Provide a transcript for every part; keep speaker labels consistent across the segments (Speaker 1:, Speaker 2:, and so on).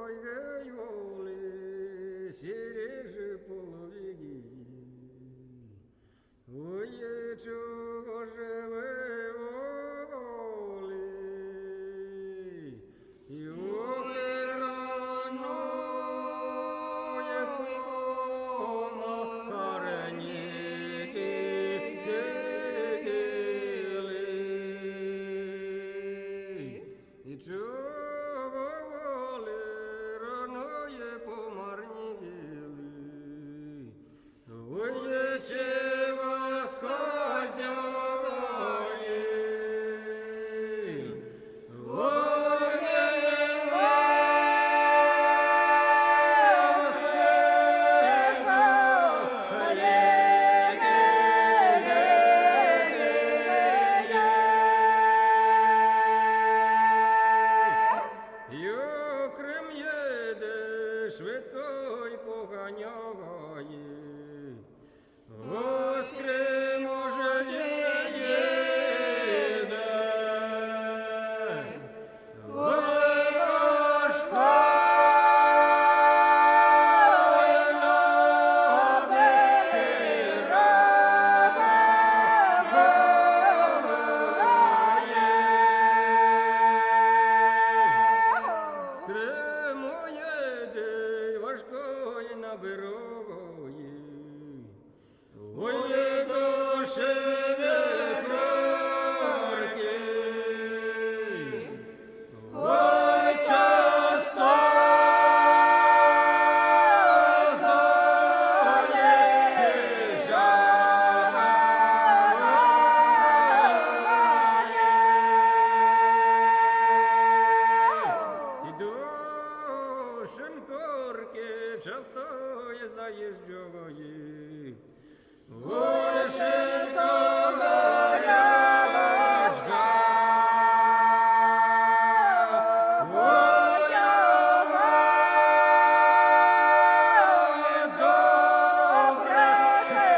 Speaker 1: ой, гей, воли, сіреже половині. Ой, чого живе воли, і воли рано є помахарені гили. І чого воли рано є помарні гили. Ой, чего сказали, Крим їде швидко й поганяє. Ось Крим уже їде, ой, важка з Криму їде, важкої набирої. Ой, душі не крорки, ой, часто заїжджає. І душенкорки часто заїжджає. Вишенько горячка, вояга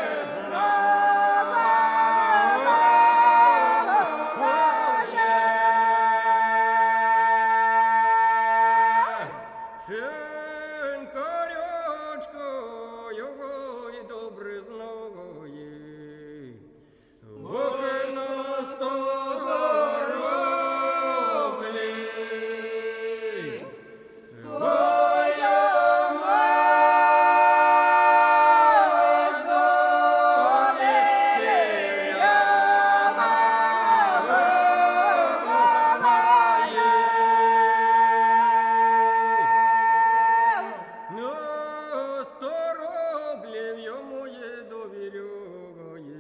Speaker 1: добре знала, Шинкарячко його й добре знає. Вогна стороблі, моя мать довіряла воває. Ну, стороблів йому є довіряє.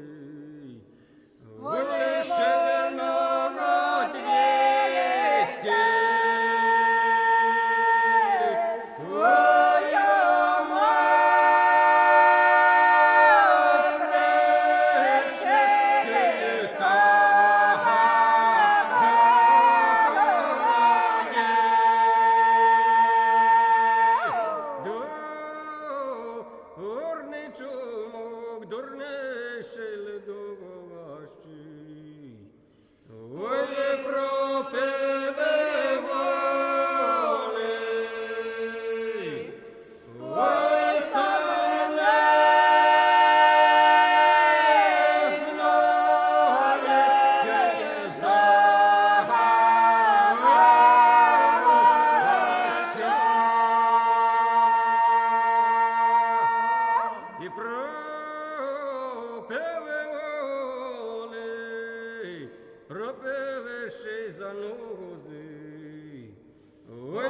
Speaker 1: Вишеного 200, твоя мать прищита дурний чумок, дурніший ледоващий. Ой, пропили воли, ой, стане знає загаваща. І пропили воли, пропили ще й занузи. Ой,